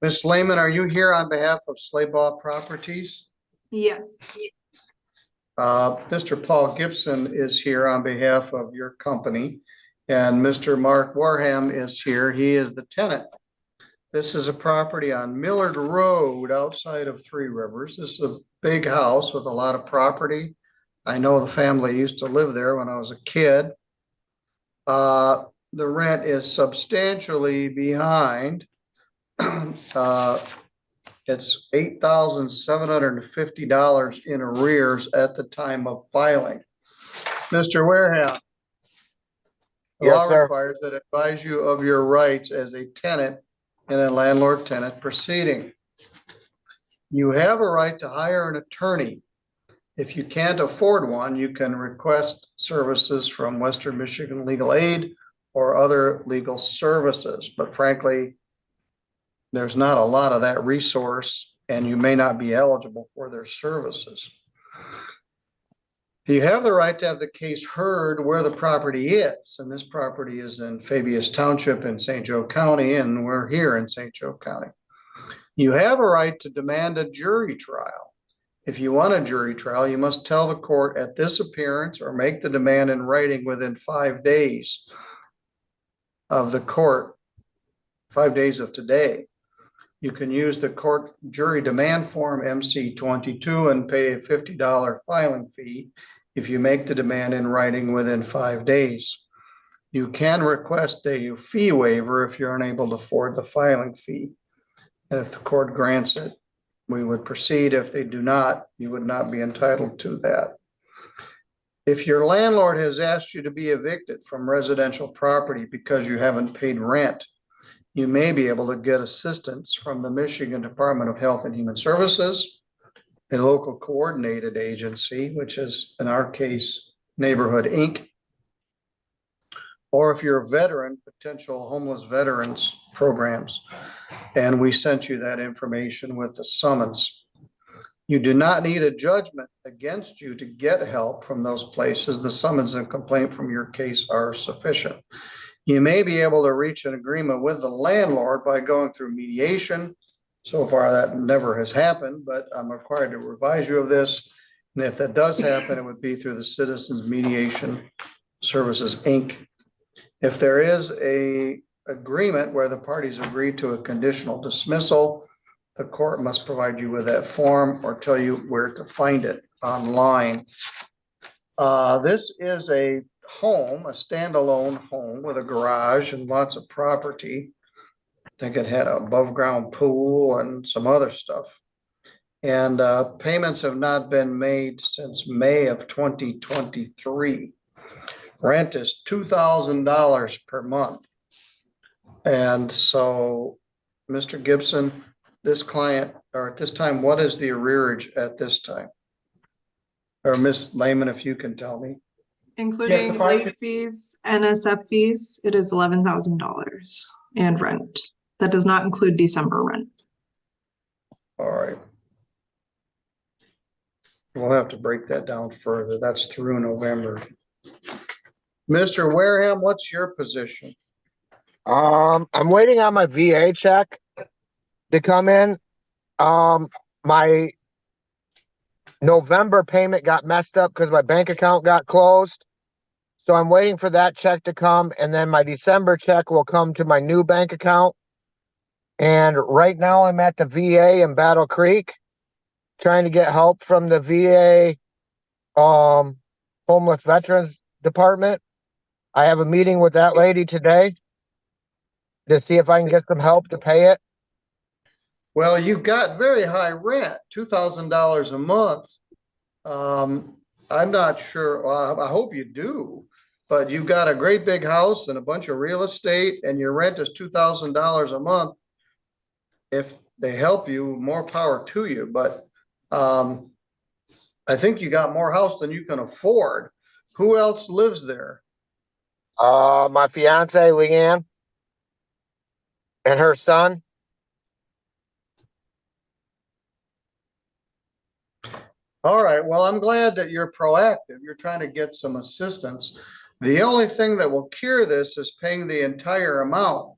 Ms. Lehman, are you here on behalf of Slaybaugh Properties? Yes. Mr. Paul Gibson is here on behalf of your company, and Mr. Mark Warham is here. He is the tenant. This is a property on Millard Road outside of Three Rivers. This is a big house with a lot of property. I know the family used to live there when I was a kid. The rent is substantially behind. It's $8,750 in arrears at the time of filing. Mr. Wareham, the Yes, law sir. requires that I advise you of your rights as a tenant in a landlord-tenant proceeding. You have a right to hire an attorney. If you can't afford one, you can request services from Western Michigan Legal Aid or other legal services. But frankly, there's not a lot of that resource, and you may not be eligible for their services. You have the right to have the case heard where the property is, and this property is in Fabius Township in St. Joe County, and we're here in St. Joe County. You have a right to demand a jury trial. If you want a jury trial, you must tell the court at this appearance or make the demand in writing within 5 days of the court, 5 days of today. You can use the court jury demand form MC-22 and pay a $50 filing fee if you make the demand in writing within 5 days. You can request a fee waiver if you're unable to afford the filing fee. And if the court grants it, we would proceed. If they do not, you would not be entitled to that. If your landlord has asked you to be evicted from residential property because you haven't paid rent, you may be able to get assistance from the Michigan Department of Health and Human Services, a local coordinated agency, which is in our case, Neighborhood Inc. Or if you're a veteran, potential homeless veterans programs. And we sent you that information with the summons. You do not need a judgment against you to get help from those places. The summons and complaint from your case are sufficient. You may be able to reach an agreement with the landlord by going through mediation. So far, that never has happened, but I'm required to advise you of this. And if that does happen, it would be through the Citizens Mediation Services, Inc. If there is an agreement where the parties agree to a conditional dismissal, the court must provide you with that form or tell you where to find it online. This is a home, a standalone home with a garage and lots of property. I think it had an above ground pool and some other stuff. And payments have not been made since May of 2023. Rent is $2,000 per month. And so, Mr. Gibson, this client, or at this time, what is the arrearage at this time? Or Ms. Lehman, if you can tell me. Including late fees, NSF fees, it is $11,000 and rent. That does not include December rent. All right. We'll have to break that down further. That's through November. Mr. Wareham, what's your position? I'm waiting on my VA check to come in. My November payment got messed up because my bank account got closed. So I'm waiting for that check to come, and then my December check will come to my new bank account. And right now I'm at the VA in Battle Creek trying to get help from the VA Homeless Veterans Department. I have a meeting with that lady today to see if I can get some help to pay it. Well, you've got very high rent, $2,000 a month. I'm not sure, well, I hope you do, but you've got a great big house and a bunch of real estate and your rent is $2,000 a month. If they help you, more power to you. But I think you got more house than you can afford. Who else lives there? My fiance, Leanne, and her son. All right. Well, I'm glad that you're proactive. You're trying to get some assistance. The only thing that will cure this is paying the entire amount.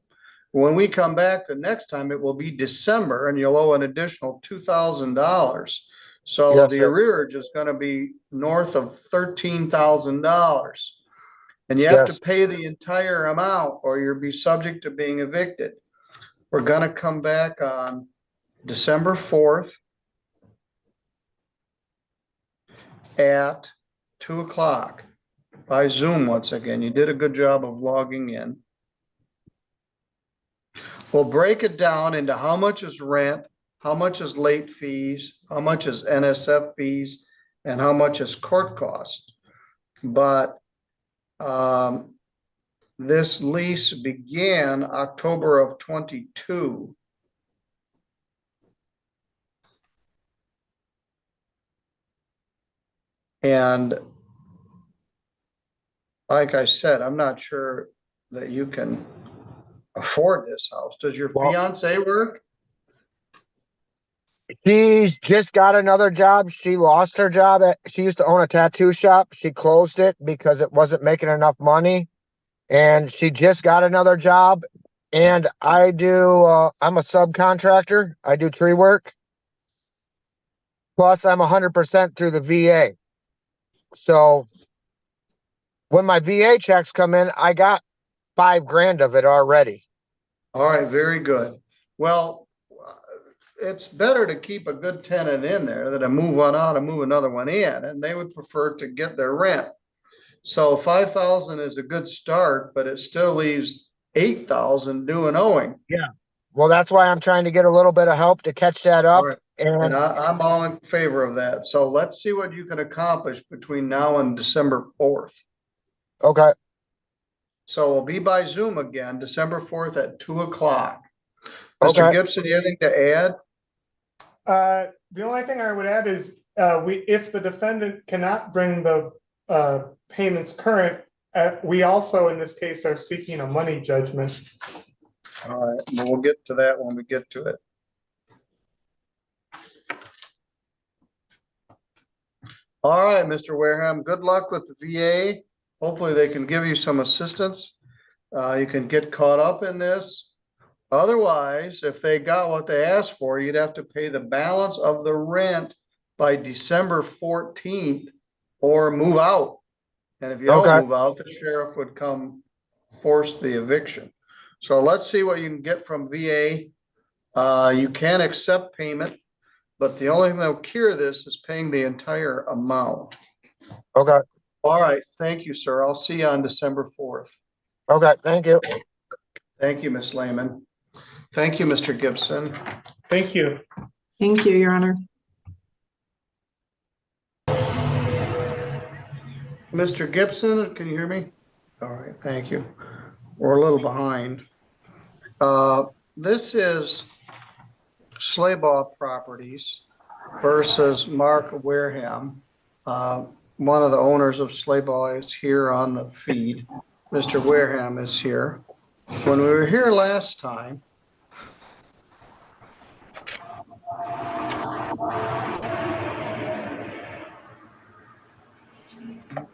When we come back the next time, it will be December and you'll owe an additional $2,000. So Yes, the sir. arrearage is gonna be north of $13,000. And you have to Yes. pay the entire amount or you'll be subject to being evicted. We're gonna come back on December 4th at 2 o'clock by Zoom once again. You did a good job of logging in. We'll break it down into how much is rent, how much is late fees, how much is NSF fees, and how much is court costs. But this lease began October of 22. And like I said, I'm not sure that you can afford this house. Does your Well, fiance work? she's just got another job. She lost her job she used to own a tattoo shop. She closed it because it wasn't making enough money. And she just got another job. And I do, I'm a subcontractor. I do tree work. Plus I'm 100% through the VA. So when my VA checks come in, I got $5,000 of it already. All right, very good. Well, it's better to keep a good tenant in there than to move one out and move another one in, and they would prefer to get their rent. So 5,000 is a good start, but it still leaves 8,000 due and owing. Yeah. Well, that's why I'm trying to get a little bit of help to catch that All up. right. And And I'm all in favor of that. So let's see what you can accomplish between now and December 4th. okay. So we'll be by Zoom again, December 4th at 2 o'clock. Mr. Okay. Gibson, anything to add? The only thing I would add is, if the defendant cannot bring the payments current, we also, in this case, are seeking a money judgment. All right, well, we'll get to that when we get to it. All right, Mr. Wareham, good luck with the VA. Hopefully they can give you some assistance. You can get caught up in this. Otherwise, if they got what they asked for, you'd have to pay the balance of the rent by December 14th or move out. And if you Okay. don't move out, the sheriff would come force the eviction. So let's see what you can get from VA. You can accept payment, but the only thing that'll cure this is paying the entire amount. Okay. All right, thank you, sir. I'll see you on December 4th. Okay. Thank you. Thank you, Ms. Lehman. Thank you, Mr. Gibson. Thank you. Thank you, Your Honor. Mr. Gibson, can you hear me? All right, thank you. We're a little behind. This is Slaybaugh Properties versus Mark Wareham. One of the owners of Slaybaugh is here on the feed. Mr. Wareham is here. When we were here last time,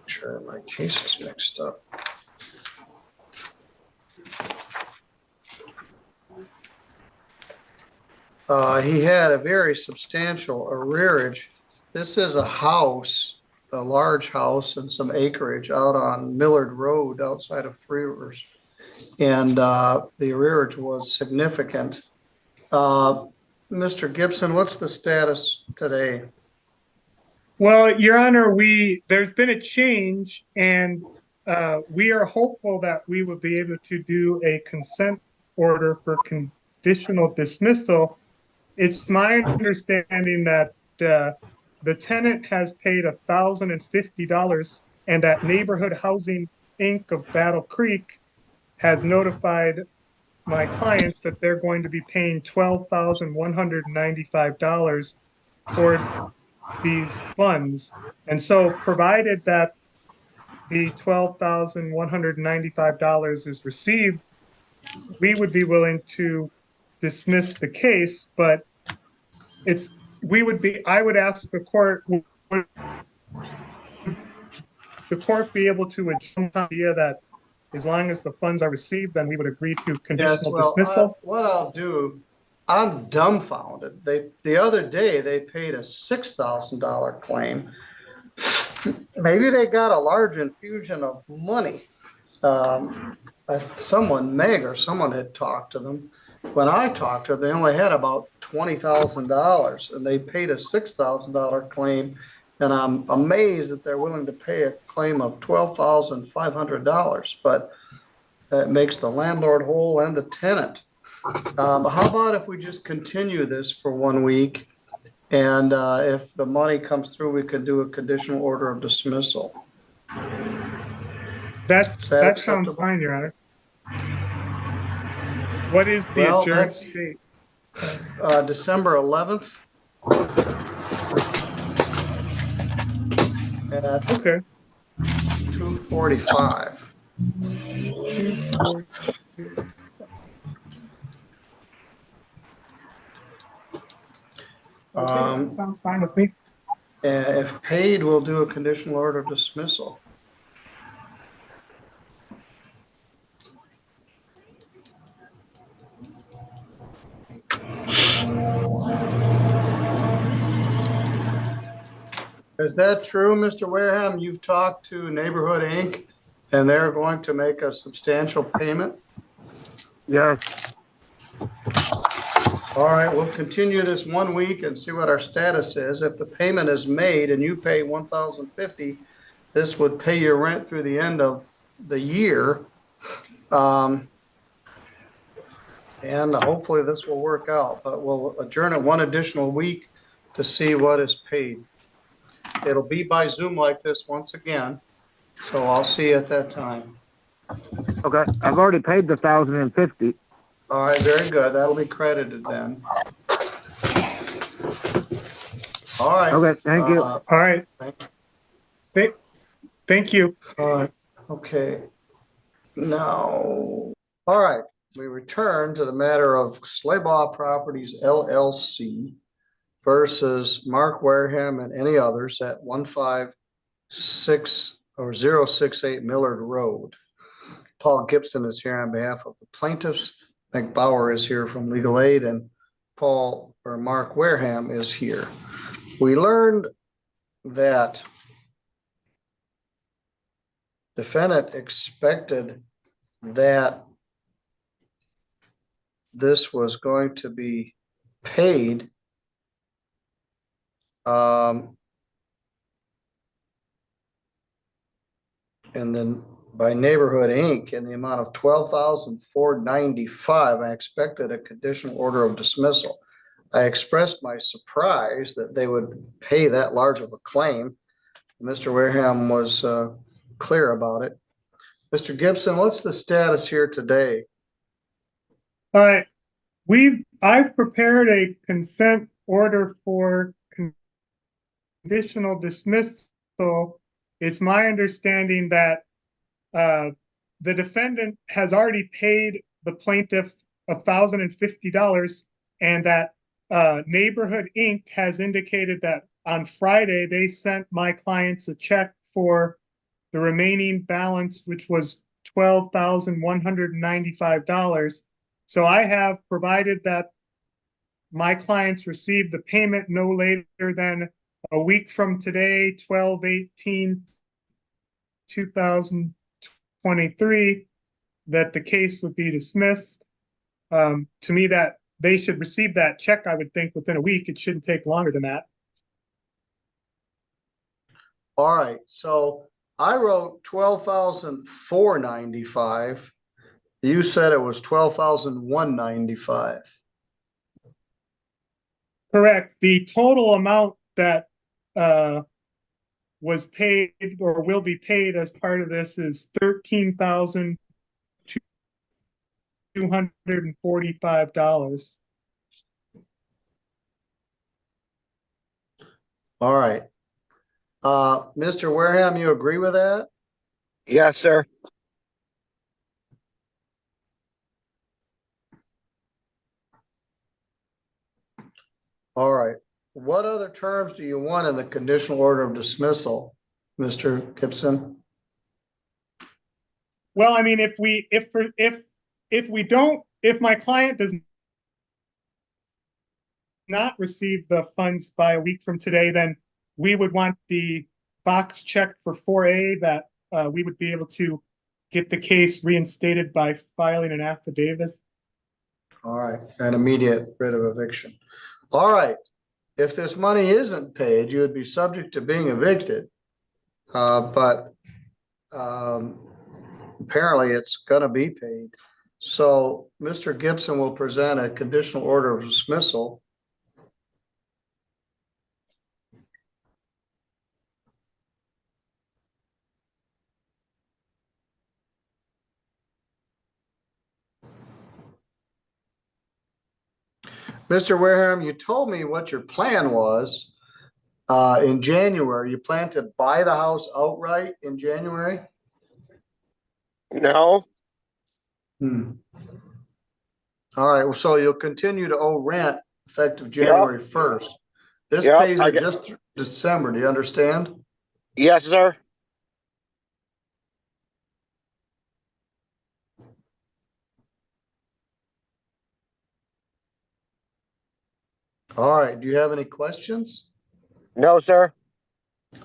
sure my case is mixed up. He had a very substantial arrearage. This is a house, a large house and some acreage out on Millard Road outside of Three Rivers. And the arrearage was significant. Mr. Gibson, what's the status today? Well, Your Honor, there's been a change, and we are hopeful that we will be able to do a consent order for conditional dismissal. It's my understanding that the tenant has paid $1,050, and that Neighborhood Housing Inc. of Battle Creek has notified my clients that they're going to be paying $12,195 toward these funds. And so provided that the $12,195 is received, we would be willing to dismiss the case, but I would ask the court, would the court be able to adjust the idea that as long as the funds are received, then we would agree to Yes, conditional well, dismissal. what I'll do, I'm dumbfounded. The other day, they paid a $6,000 claim. Maybe they got a large infusion of money. Someone, Meg or someone had talked to them. When I talked to them, they only had about $20,000 and they paid a $6,000 claim. And I'm amazed that they're willing to pay a claim of $12,500, but that makes the landlord whole and the tenant. How about if we just continue this for 1 week? And if the money comes through, we could do a conditional order of dismissal. That sounds acceptable? fine, Your Honor. What is the Well, adjourned that's date? December 11th. At Okay. 2:45. Sounds fine with me. If paid, we'll do a conditional order of dismissal. Is that true, Mr. Wareham? You've talked to Neighborhood Inc. and they're going to make a substantial payment? Yes. All right, we'll continue this 1 week and see what our status is. If the payment is made and you pay $1,050, this would pay your rent through the end of the year. And hopefully this will work out, but we'll adjourn it 1 additional week to see what is paid. It'll be by Zoom like this once again, so I'll see you at that time. Okay. I've already paid the $1,050. All right, very good. That'll be credited then. All right. Okay. Thank you. All right. Thank you. All right. Okay. Now, all right. We return to the matter of Slaybaugh Properties LLC versus Mark Wareham and any others at 156 or 068 Millard Road. Paul Gibson is here on behalf of the plaintiffs. Nick Bauer is here from Legal Aid, and Mark Wareham is here. We learned that defendant expected that this was going to be paid and then by Neighborhood Inc. in the amount of $12,495. I expected a conditional order of dismissal. I expressed my surprise that they would pay that large of a claim. Mr. Wareham was clear about it. Mr. Gibson, what's the status here today? All right. I've prepared a consent order for conditional dismissal. It's my understanding that the defendant has already paid the plaintiff $1,050, and that Neighborhood Inc. has indicated that on Friday they sent my clients a check for the remaining balance, which was $12,195. So I have provided that my clients receive the payment no later than a week from today, 12/18/2023, that the case would be dismissed. To me, that they should receive that check, I would think, within a week. It shouldn't take longer than that. All right, so I wrote $12,495. You said it was $12,195. Correct. The total amount that was paid or will be paid as part of this is $13,245. All right. Mr. Wareham, you agree with that? Yes, sir. All right. What other terms do you want in the conditional order of dismissal, Mr. Gibson? Well, I mean, if my client does not receive the funds by a week from today, then we would want the box checked for 4A that we would be able to get the case reinstated by filing an affidavit. All right, an immediate writ of eviction. All right, if this money isn't paid, you would be subject to being evicted. But apparently it's gonna be paid. So Mr. Gibson will present a conditional order of dismissal. Mr. Wareham, you told me what your plan was in January. You plan to buy the house outright in January? No, All right, so you'll continue to owe rent effective January 1st. This Yep, pays I it get- just through December. Do you understand? yes, sir. All right, do you have any questions? No, sir.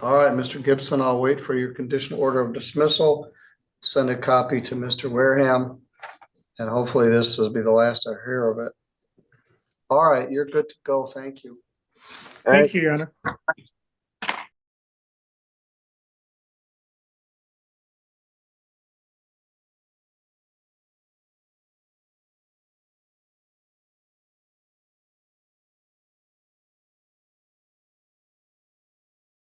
All right, Mr. Gibson, I'll wait for your conditional order of dismissal. Send a copy to Mr. Wareham, and hopefully this will be the last I hear of it. All right, you're good to go. Thank you. All right. Thank you, Your Honor.